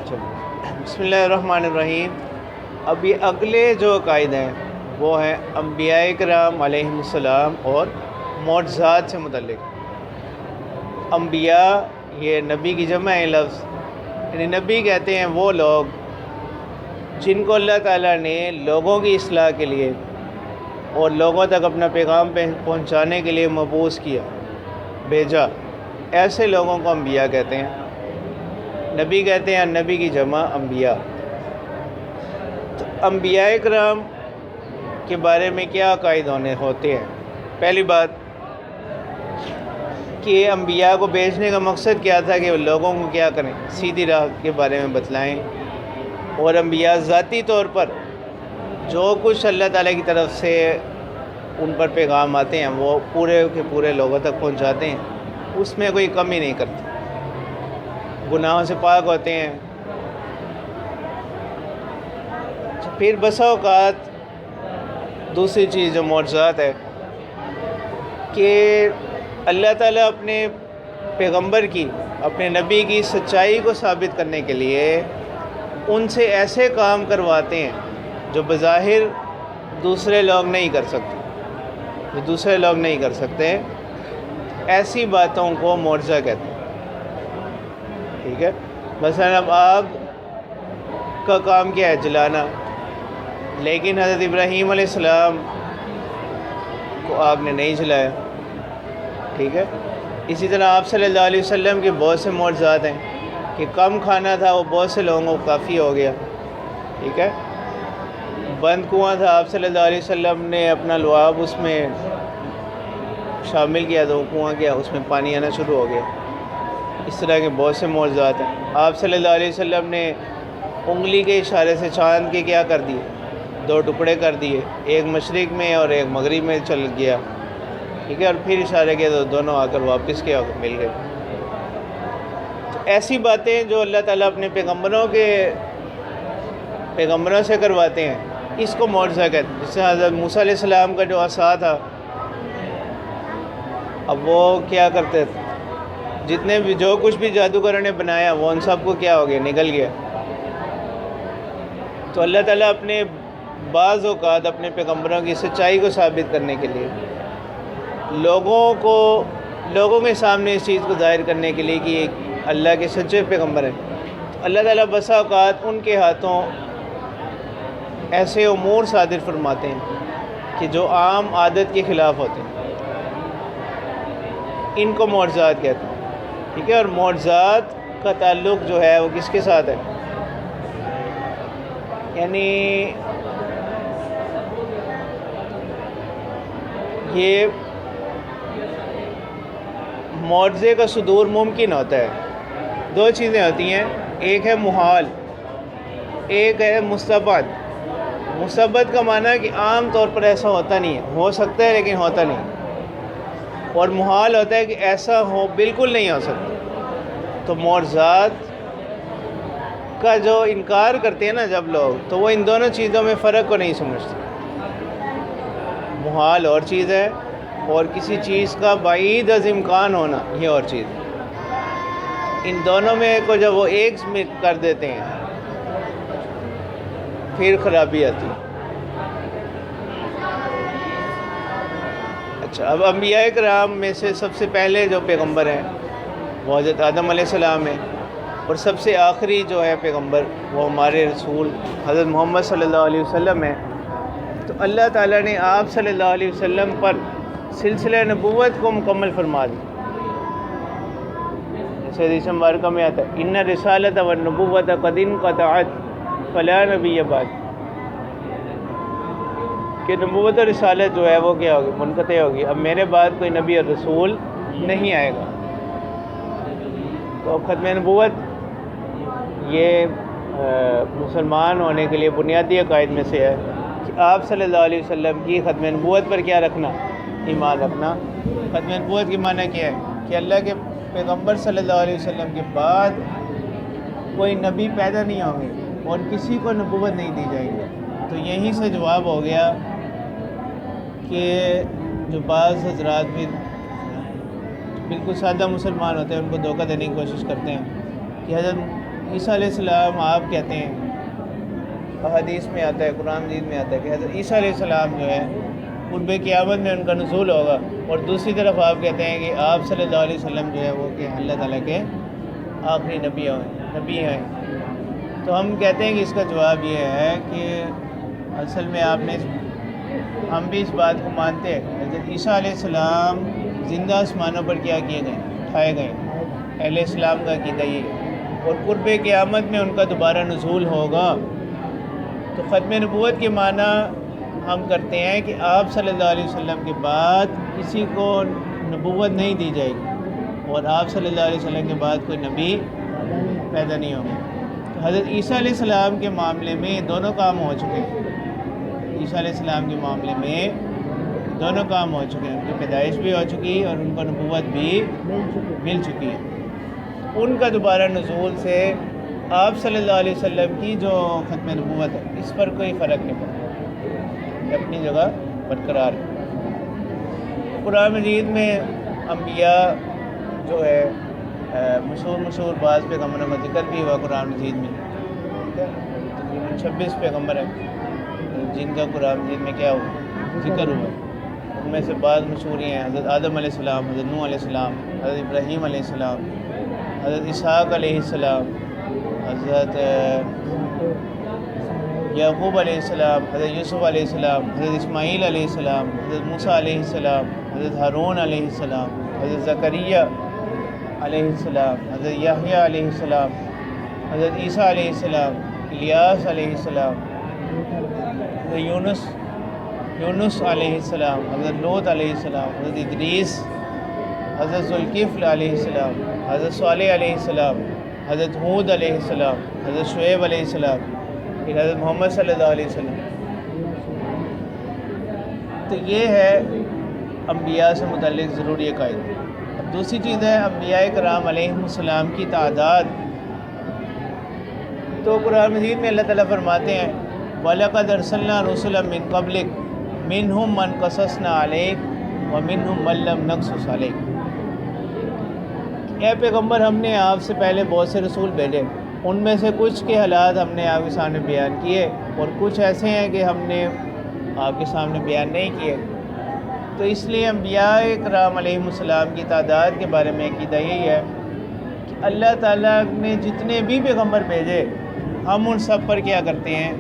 بسم اللہ الرحمن الرحیم۔ اب یہ اگلے جو عقائد ہیں وہ ہیں انبیاء کرام علیہم السلام اور معجزات سے متعلق۔ انبیاء یہ نبی کی جمع ہے لفظ، یعنی نبی کہتے ہیں وہ لوگ جن کو اللہ تعالیٰ نے لوگوں کی اصلاح کے لیے اور لوگوں تک اپنا پیغام پہنچانے کے لیے مبعوث کیا، بھیجا، ایسے لوگوں کو انبیاء کہتے ہیں۔ نبی کہتے ہیں نبی کی جمع انبیاء۔ تو انبیاء کرام کے بارے میں کیا عقائد ہوتے ہیں؟ پہلی بات کہ انبیاء کو بھیجنے کا مقصد کیا تھا کہ وہ لوگوں کو کیا کریں، سیدھی راہ کے بارے میں بتلائیں، اور انبیاء ذاتی طور پر جو کچھ اللہ تعالیٰ کی طرف سے ان پر پیغام آتے ہیں وہ پورے کے پورے لوگوں تک پہنچاتے ہیں، اس میں کوئی کمی نہیں کرتے، گناہوں سے پاک ہوتے ہیں۔ پھر بسا اوقات دوسری چیز جو معجزات ہے کہ اللہ تعالیٰ اپنے پیغمبر کی، اپنے نبی کی سچائی کو ثابت کرنے کے لیے ان سے ایسے کام کرواتے ہیں جو بظاہر دوسرے لوگ نہیں کر سکتے، ایسی باتوں کو معجزہ کہتے ہیں۔ ٹھیک ہے، مثلا اب آگ کا کام کیا ہے؟ جلانا، لیکن حضرت ابراہیم علیہ السلام کو آگ نے نہیں جلایا۔ ٹھیک ہے، اسی طرح آپ صلی اللہ علیہ وسلم کے بہت سے معجزات ہیں کہ کم کھانا تھا وہ بہت سے لوگوں کو کافی ہو گیا۔ ٹھیک ہے، بند کنواں تھا، آپ صلی اللہ علیہ وسلم نے اپنا لعاب اس میں شامل کیا تو کنواں کیا، اس میں پانی آنا شروع ہو گیا۔ اس طرح کے بہت سے معجزات ہیں۔ آپ صلی اللہ علیہ وسلم نے انگلی کے اشارے سے چاند کے کیا کر دیے، 2 ٹکڑے کر دیے، ایک مشرق میں اور ایک مغرب میں چل گیا۔ ٹھیک ہے، اور پھر اشارے کیا تو دونوں آ کر واپس کیا مل گئے۔ تو ایسی باتیں جو اللہ تعالیٰ اپنے پیغمبروں سے کرواتے ہیں، اس کو معجزہ کہتے ہیں۔ جس سے حضرت موسیٰ علیہ السلام کا جو عصا تھا، اب وہ کیا کرتے تھے، جتنے بھی جو کچھ بھی جادوگروں نے بنایا وہ ان سب کو کیا ہو گیا، نگل گیا۔ تو اللہ تعالیٰ اپنے بعض اوقات اپنے پیغمبروں کی سچائی کو ثابت کرنے کے لیے لوگوں کے سامنے اس چیز کو ظاہر کرنے کے لیے کہ اللہ کے سچے پیغمبر ہیں، تو اللہ تعالیٰ بسا اوقات ان کے ہاتھوں ایسے امور صادر فرماتے ہیں کہ جو عام عادت کے خلاف ہوتے ہیں، ان کو معجزات کہتے ہیں۔ ٹھیک ہے، اور معجزات کا تعلق جو ہے وہ کس کے ساتھ ہے؟ یعنی یہ معجزے کا صدور ممکن ہوتا ہے، 2 چیزیں ہوتی ہیں، ایک ہے محال، ایک ہے مستبد۔ مستبد کا معنی ہے کہ عام طور پر ایسا ہوتا نہیں ہے، ہو سکتا ہے لیکن ہوتا نہیں، اور محال ہوتا ہے کہ ایسا بالکل نہیں ہو سکتا۔ تو معجزات کا جو انکار کرتے ہیں نا جب لوگ، تو وہ ان دونوں چیزوں میں فرق کو نہیں سمجھتے۔ محال اور چیز ہے، اور کسی چیز کا بعید از امکان ہونا یہ اور چیز ہے۔ ان دونوں میں کو جب وہ ایک میں کر دیتے ہیں پھر خرابی آتی ہے۔ اچھا، اب انبیاء کرام میں سے سب سے پہلے جو پیغمبر ہیں وہ حضرت آدم علیہ السلام ہیں، اور سب سے آخری جو ہے پیغمبر وہ ہمارے رسول حضرت محمد صلی اللہ علیہ وسلم ہیں۔ تو اللہ تعالیٰ نے آپ صلی اللہ علیہ وسلم پر سلسلہ نبوت کو مکمل فرما دیا۔ جیسے حدیث مبارکہ میں آتا ہے ان رسالۃ والنبوۃ قد انقطعت فلا نبی بعد، کہ نبوت اور رسالت جو ہے وہ کیا ہوگی، منقطع ہوگی، اب میرے بعد کوئی نبی اور رسول نہیں آئے گا۔ تو ختم نبوت یہ مسلمان ہونے کے لیے بنیادی عقائد میں سے ہے کہ آپ صلی اللہ علیہ وسلم کی ختم نبوت پر کیا رکھنا، ایمان رکھنا۔ ختم نبوت کی معنی کیا ہے کہ اللہ کے پیغمبر صلی اللہ علیہ وسلم کے بعد کوئی نبی پیدا نہیں ہوں گے اور کسی کو نبوت نہیں دی جائے گی۔ تو یہیں سے جواب ہو گیا کہ جو بعض حضرات بھی بالکل سادہ مسلمان ہوتے ہیں ان کو دھوکہ دینے کی کوشش کرتے ہیں کہ حضرت عیسیٰ علیہ السلام آپ کہتے ہیں، احادیث میں آتا ہے، قرآن مجید میں آتا ہے کہ حضرت عیسیٰ علیہ السلام جو ہے قرب قیامت میں ان کا نزول ہوگا، اور دوسری طرف آپ کہتے ہیں کہ آپ صلی اللہ علیہ وسلم جو ہے وہ کہ اللہ تعالیٰ کے آخری نبی ہیں۔ تو ہم کہتے ہیں کہ اس کا جواب یہ ہے کہ اصل میں ہم بھی اس بات کو مانتے ہیں، حضرت عیسیٰ علیہ السلام زندہ آسمانوں پر کیا کیے گئے، اٹھائے گئے، اہل اسلام کا عقیدہ یہ ہے، اور قرب قیامت میں ان کا دوبارہ نزول ہوگا۔ تو ختم نبوت کے معنی ہم کرتے ہیں کہ آپ صلی اللہ علیہ وسلم کے بعد کسی کو نبوت نہیں دی جائے گی، اور آپ صلی اللہ علیہ وسلم کے بعد کوئی نبی پیدا نہیں ہوگا۔ تو حضرت عیسیٰ علیہ السلام کے معاملے میں دونوں کام ہو چکے ہیں، عیسیٰ علیہ السلام کے معاملے میں دونوں کام ہو چکے ہیں، ان کی پیدائش بھی ہو چکی ہے اور ان کو نبوت بھی مل چکی ہے۔ ان کا دوبارہ نزول سے آپ صلی اللہ علیہ وسلم کی جو ختم نبوت ہے اس پر کوئی فرق نہیں پڑتا، اپنی جگہ برقرار ہے۔ قرآن مجید میں انبیاء جو ہے مشہور بعض پیغمبروں کا ذکر بھی ہوا قرآن مجید میں، تقریباً 26 پیغمبر ہیں جن کا قرآن مجید میں کیا ہوا، ذکر ہوا۔ ان میں سے بعض مشہور ہیں حضرت آدم علیہ السلام، حضرت نوح علیہ السلام، حضرت ابراہیم علیہ السلام، حضرت اسحاق علیہ السلام، حضرت یعقوب علیہ السلام، حضرت یوسف علیہ السلام، حضرت اسماعیل علیہ السلام، حضرت موسیٰ علیہ السلام، حضرت ہارون علیہ السلام، حضرت زکریا علیہ السلام، حضرت یحییٰ علیہ السلام، حضرت عیسیٰ علیہ السلام، الیاس علیہ السلام، حضرت یونس علیہ السلام، حضرت لوط علیہ السلام، حضرت ادریس، حضرت ذوالکفل علیہ السلام، حضرت صالح علیہ السلام، حضرت ہود علیہ السلام، حضرت شعیب علیہ السلام، پھر حضرت محمد صلی اللہ علیہ وسلم۔ تو یہ ہے انبیاء سے متعلق ضروری عقائد۔ اب دوسری چیز ہے انبیاء کرام علیہ السلام کی تعداد۔ تو قرآن مجید میں اللہ تعالیٰ فرماتے ہیں وَلَقَدْ أَرْسَلْنَا رُسُلًا مِّن قَبْلِكَ مِنْهُمْ مَنْ قَصَصْنَا عَلَيْكَ وَمِنْهُمْ مَن لَّمْ نَقْصُصْ عَلَيْكَ۔ اے پیغمبر، ہم نے آپ سے پہلے بہت سے رسول بھیجے، ان میں سے کچھ کے حالات ہم نے آپ کے سامنے بیان کیے، اور کچھ ایسے ہیں کہ ہم نے آپ کے سامنے بیان نہیں کیے۔ تو اس لیے انبیاء کرام علیہ السلام کی تعداد کے بارے میں عقیدہ یہی ہے کہ اللہ تعالیٰ نے جتنے بھی پیغمبر بھیجے ہم ان سب پر کیا کرتے ہیں،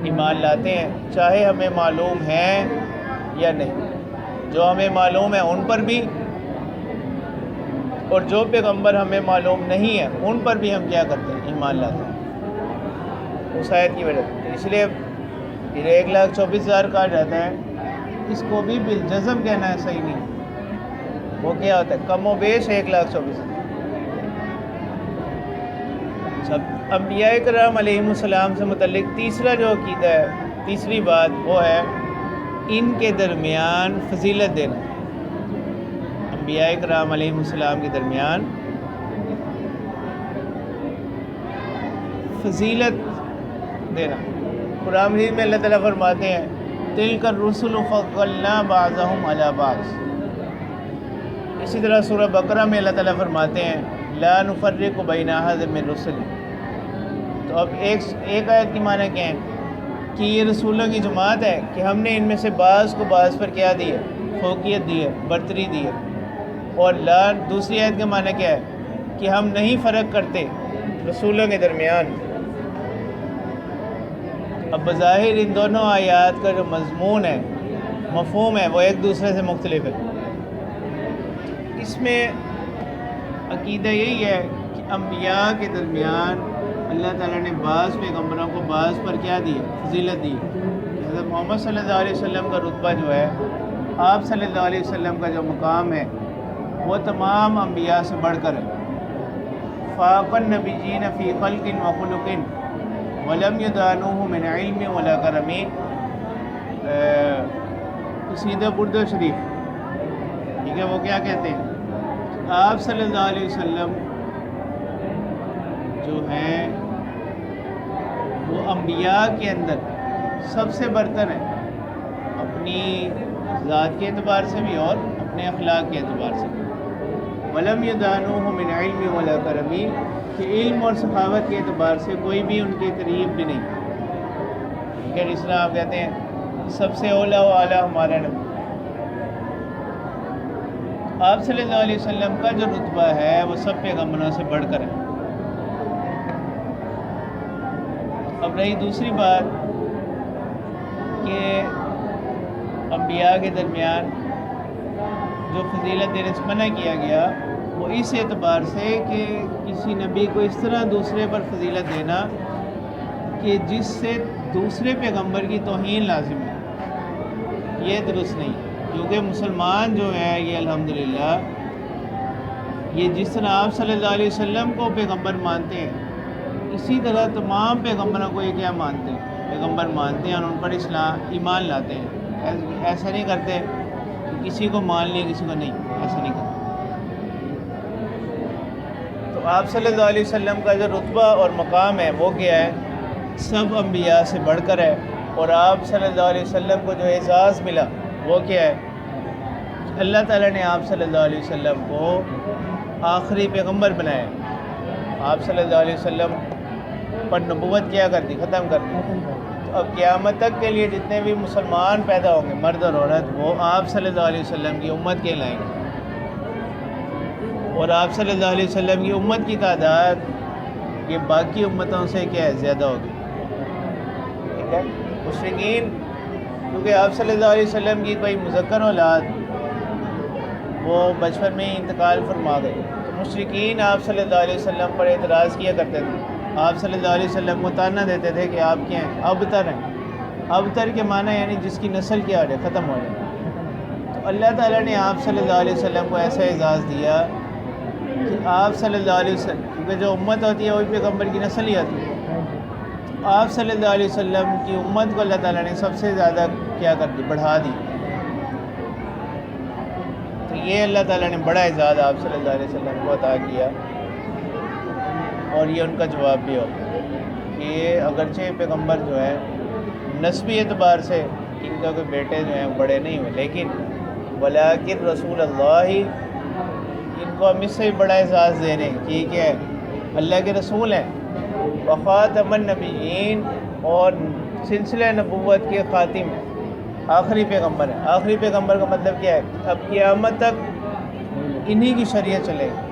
ایمان لاتے ہیں، چاہے ہمیں معلوم ہے یا نہیں۔ جو ہمیں معلوم ہے ان پر بھی، اور جو پیغمبر ہمیں معلوم نہیں ہے ان پر بھی ہم کیا کرتے ہیں، ایمان لاتے ہیں، اس آیت کی وجہ سے۔ اس لیے 1,24,000 کہا جاتا ہے، اس کو بھی بالجزم کہنا ہے صحیح نہیں، وہ کیا ہوتا ہے، کم و بیش 1,24,000۔ سب انبیاء کرام علیہ السلام سے متعلق تیسرا جو عقیدہ ہے، تیسری بات وہ ہے ان کے درمیان فضیلت دینا۔ انبیاء کرام علیہ السلام کے درمیان فضیلت دینا۔ قرآن مجید میں اللہ تعالیٰ فرماتے ہیں تِلْكَ الرُّسُلُ فَضَّلْنَا بَعْضَهُمْ عَلَى بَعْضٍ۔ اسی طرح سورہ بقرہ میں اللہ تعالیٰ فرماتے ہیں لَا نُفَرِّقُ بَيْنَ أَحَدٍ مِّن رُّسُلِهِ۔ تو اب ایک آیت کی معنی کیا ہے کہ یہ رسولوں کی جماعت ہے کہ ہم نے ان میں سے بعض کو بعض پر کیا دی ہے، فوقیت دی ہے، برتری دی ہے۔ اور دوسری آیت کا معنی کیا ہے کہ ہم نہیں فرق کرتے رسولوں کے درمیان۔ اب بظاہر ان دونوں آیات کا جو مضمون ہے، مفہوم ہے، وہ ایک دوسرے سے مختلف ہے۔ اس میں عقیدہ یہی ہے کہ انبیاء کے درمیان اللہ تعالیٰ نے بعض پیغمبروں کو بعض پر کیا دی ہے، فضیلت دی ہے۔ حضرت محمد صلی اللہ علیہ وسلم کا رتبہ جو ہے، آپ صلی اللہ علیہ وسلم کا جو مقام ہے، وہ تمام انبیاء سے بڑھ کر ہے۔ فاق النبیین فی خلق و خلق ولم یدانوہ من علم ولا کرم۔ قصیدہ برد شریف، ٹھیک ہے، وہ کیا کہتے ہیں، آپ صلی اللہ علیہ وسلم جو ہیں وہ انبیاء کے اندر سب سے برتر ہے، اپنی ذات کے اعتبار سے بھی اور اپنے اخلاق کے اعتبار سے بھی۔ وَلَمْ يُدَانُوهُ مِنْ عِلْمٍ وَلَا كَرَمٍ، کہ علم اور سخاوت کے اعتبار سے کوئی بھی ان کے قریب بھی نہیں، کہ جس طرح آپ کہتے ہیں سب سے اولا و اعلیٰ ہمارا نبی۔ آپ صلی اللہ علیہ وسلم کا جو رتبہ ہے وہ سب پیغمبروں سے بڑھ کر ہے۔ اب رہی دوسری بات کہ انبیاء کے درمیان جو فضیلت دینے سے منع کیا گیا وہ اس اعتبار سے کہ کسی نبی کو اس طرح دوسرے پر فضیلت دینا کہ جس سے دوسرے پیغمبر کی توہین لازم ہے، یہ درست نہیں، کیونکہ مسلمان جو ہے یہ الحمدللہ یہ جس طرح آپ صلی اللہ علیہ وسلم کو پیغمبر مانتے ہیں اسی طرح تمام پیغمبروں کو یہ کیا مانتے ہیں، پیغمبر مانتے ہیں اور ان پر ایمان لاتے ہیں۔ ایسا نہیں کرتے کہ کسی کو مان لیں کسی کو نہیں، ایسا نہیں کرتے۔ تو آپ صلی اللہ علیہ وسلم کا جو رتبہ اور مقام ہے وہ کیا ہے، سب انبیاء سے بڑھ کر ہے، اور آپ صلی اللہ علیہ وسلم کو جو اعزاز ملا وہ کیا ہے، اللہ تعالیٰ نے آپ صلی اللہ علیہ وسلم کو آخری پیغمبر بنایا۔ آپ صلی اللہ علیہ وسلم پر نبوت کیا کر دی، ختم کر دی۔ تو اب قیامت تک کے لیے جتنے بھی مسلمان پیدا ہوں گے مرد اور عورت وہ آپ صلی اللہ علیہ وسلم کی امت کہلائیں گے، اور آپ صلی اللہ علیہ وسلم کی امت کی تعداد یہ باقی امتوں سے کیا ہے، زیادہ ہوگی۔ ٹھیک ہے، مشرکین کیونکہ آپ صلی اللہ علیہ وسلم کی کوئی مذکر اولاد وہ بچپن میں ہی انتقال فرما گئے، تو مشرکین آپ صلی اللہ علیہ وسلم پر اعتراض کیا کرتے تھے، آپ صلی اللہ علیہ وسلم کو طعنہ دیتے تھے کہ آپ کیا ہیں، ابتر ہیں۔ ابتر کے معنی یعنی جس کی نسل کیا ہو جائے، ختم ہو جائے۔ تو اللہ تعالیٰ نے آپ صلی اللہ علیہ وسلم کو ایسا اعزاز دیا کہ آپ صلی اللہ علیہ وسلم، کیونکہ جو امت ہوتی ہے وہی پیغمبر کی نسل ہی آتی ہے، آپ صلی اللہ علیہ وسلم کی امت کو اللہ تعالیٰ نے سب سے زیادہ کیا کر دی، بڑھا دی۔ تو یہ اللہ تعالیٰ نے بڑا اعزاز آپ صلی اللہ علیہ وسلم کو عطا کیا، اور یہ ان کا جواب بھی ہو کہ اگرچہ پیغمبر جو ہے نسبی اعتبار سے ان کا کوئی بیٹے جو ہیں بڑے نہیں ہوئے، لیکن ولیکن رسول اللہ، ان کو ہم اس سے بڑا اعزاز دے رہے ہیں کہ یہ کیا ہے، اللہ کے رسول ہیں، وخاتم النبیین، اور سلسلہ نبوت کے خاتم ہیں، آخری پیغمبر ہیں۔ آخری پیغمبر کا مطلب کیا ہے، اب قیامت تک انہی کی شریعت چلے گی،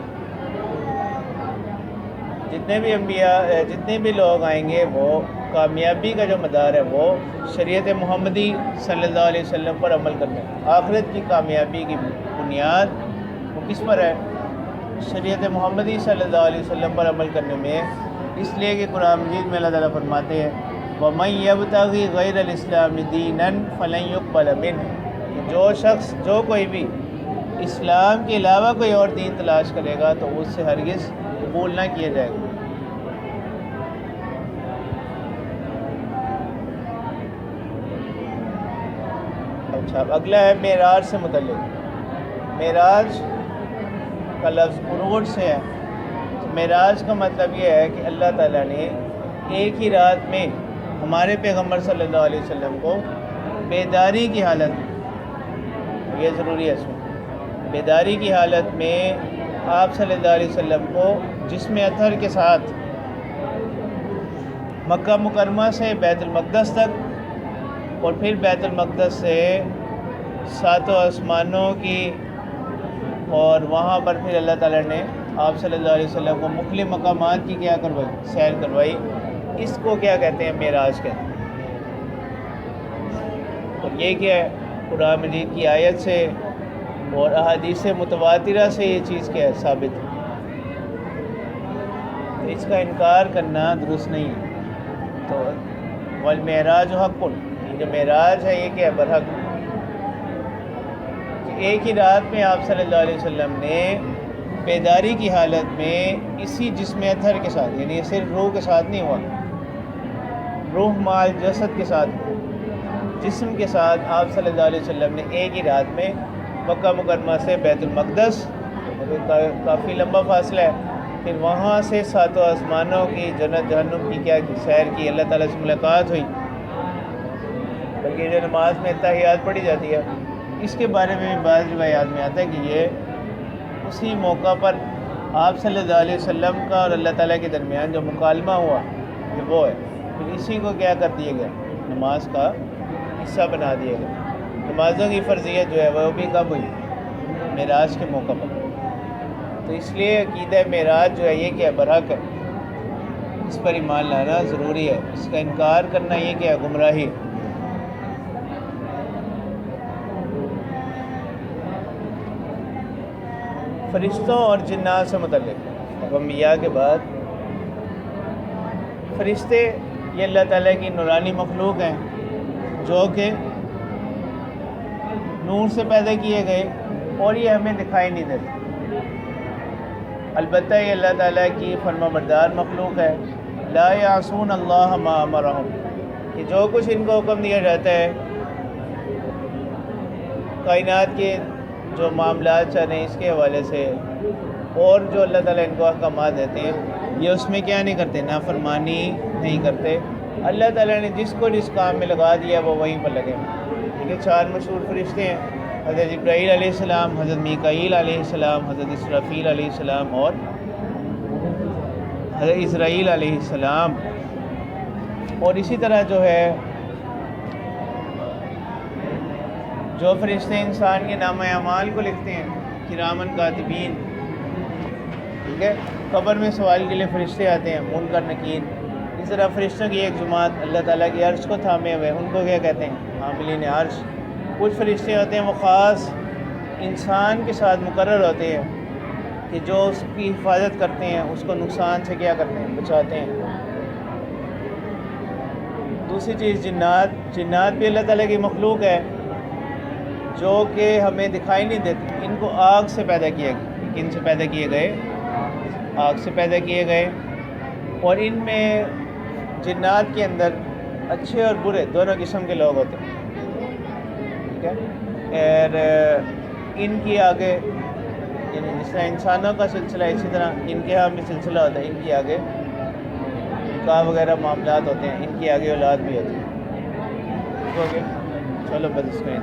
جتنے بھی انبیاء جتنے بھی لوگ آئیں گے وہ کامیابی کا جو مدار ہے وہ شریعت محمدی صلی اللہ علیہ وسلم پر عمل کرنا ہے۔ آخرت کی کامیابی کی بنیاد وہ کس پر ہے، شریعت محمدی صلی اللہ علیہ وسلم پر عمل کرنے میں، اس لیے کہ قرآن مجید میں اللہ تعالیٰ فرماتے ہیں وَمَن يَبْتَغِ غَيْرَ الْإِسْلَامِ دِينًا فَلَن يُقْبَلَ مِنْهُ، جو شخص جو کوئی بھی اسلام کے علاوہ کوئی اور دین تلاش کرے گا تو اس سے ہرگز قبول نہ کیا جائے گا۔ اچھا، اب اگلا ہے معراج سے متعلق۔ معراج کا لفظ عروج سے ہے۔ معراج کا مطلب یہ ہے کہ اللہ تعالیٰ نے ایک ہی رات میں ہمارے پیغمبر صلی اللہ علیہ وسلم کو بیداری کی حالت میں، یہ ضروری ہے سن، بیداری کی حالت میں آپ صلی اللہ علیہ وسلم کو جسم اطہر کے ساتھ مکہ مکرمہ سے بیت المقدس تک، اور پھر بیت المقدس سے ساتوں آسمانوں کی، اور وہاں پر پھر اللہ تعالیٰ نے آپ صلی اللہ علیہ وسلم کو مختلف مقامات کی کیا کروائی، سیر کروائی۔ اس کو کیا کہتے ہیں، معراج کہتے ہیں۔ اور یہ کیا ہے، قرآن مجید کی آیت سے اور احادیث متواترہ سے یہ چیز کیا ہے، ثابت ہے، تو اس کا انکار کرنا درست نہیں ہے۔ تو والمعراج حق، یہ جو معراج ہے یہ کیا ہے، برحق۔ ایک ہی رات میں آپ صلی اللہ علیہ وسلم نے بیداری کی حالت میں اسی جسم اطہر کے ساتھ، یعنی صرف روح کے ساتھ نہیں ہوا، روح مال جسد کے ساتھ، جسم کے ساتھ آپ صلی اللہ علیہ وسلم نے ایک ہی رات میں مکہ مکرمہ سے بیت المقدس، کافی لمبا فاصلہ ہے، پھر وہاں سے ساتوں آسمانوں کی، جنت جہنم کی کیا کی، سیر کی، اللہ تعالیٰ سے ملاقات ہوئی۔ بلکہ جو نماز میں تحیات پڑھی جاتی ہے اس کے بارے میں بھی بعض روایات میں آتا ہے کہ یہ اسی موقع پر آپ صلی اللہ علیہ وسلم کا اور اللہ تعالیٰ کے درمیان جو مکالمہ ہوا یہ وہ ہے، پھر اسی کو کیا کر دیا گیا، نماز کا حصہ بنا دیا گیا۔ نمازوں کی فرضیت جو ہے وہ بھی کب ہوئی، معراج کے موقع پر۔ تو اس لیے عقیدہ معراج جو ہے یہ کیا برحق ہے، اس پر ایمان لانا ضروری ہے، اس کا انکار کرنا یہ کیا گمراہی۔ فرشتوں اور جنات سے متعلق انبیاء کے بعد فرشتے یہ اللہ تعالیٰ کی نورانی مخلوق ہیں جو کہ نور سے پیدا کیے گئے اور یہ ہمیں دکھائی نہیں دیتے، البتہ یہ اللہ تعالیٰ کی فرما بردار مخلوق ہے۔ لا یعصون اللہ ما امرہم، کہ جو کچھ ان کو حکم دیا جاتا ہے کائنات کے جو معاملات چل رہے ہیں اس کے حوالے سے، اور جو اللہ تعالیٰ ان کو احکامات دیتے ہیں یہ اس میں کیا نہیں کرتے، نافرمانی نہیں کرتے۔ اللہ تعالیٰ نے جس کو جس کام میں لگا دیا وہ وہیں پر لگے۔ یہ 4 مشہور فرشتے ہیں، حضرت جبرائیل علیہ السلام، حضرت میکائیل علیہ السلام، حضرت اسرافیل علیہ السلام اور حضرت اسرائیل علیہ السلام۔ اور اسی طرح جو ہے جو فرشتے انسان کے نامہ اعمال کو لکھتے ہیں، کرامن کاتبین، ٹھیک ہے، قبر میں سوال کے لیے فرشتے آتے ہیں، منکر نکیر۔ اس طرح فرشتوں کی ایک جماعت اللہ تعالیٰ کی عرش کو تھامے ہوئے، ان کو کیا کہتے ہیں، حاملین عرش۔ کچھ فرشتے ہوتے ہیں وہ خاص انسان کے ساتھ مقرر ہوتے ہیں کہ جو اس کی حفاظت کرتے ہیں، اس کو نقصان سے کیا کرتے ہیں، بچاتے ہیں۔ دوسری چیز جنات بھی اللہ تعالیٰ کی مخلوق ہے جو کہ ہمیں دکھائی نہیں دیتی۔ ان کو آگ سے پیدا کیا گیا، کن سے پیدا کیے گئے، آگ سے پیدا کیے گئے۔ اور ان میں جنات کے اندر اچھے اور برے دونوں قسم کے لوگ ہوتے ہیں، ٹھیک ہے۔ اور ان کی آگے یعنی جس طرح انسانوں کا سلسلہ اسی طرح ان کے ہاں بھی سلسلہ ہوتا ہے، ان کی آگے نکاح وغیرہ معاملات ہوتے ہیں، ان کی آگے اولاد بھی ہوتی ہے۔ ٹھیک ہو گیا، چلو بس اس میں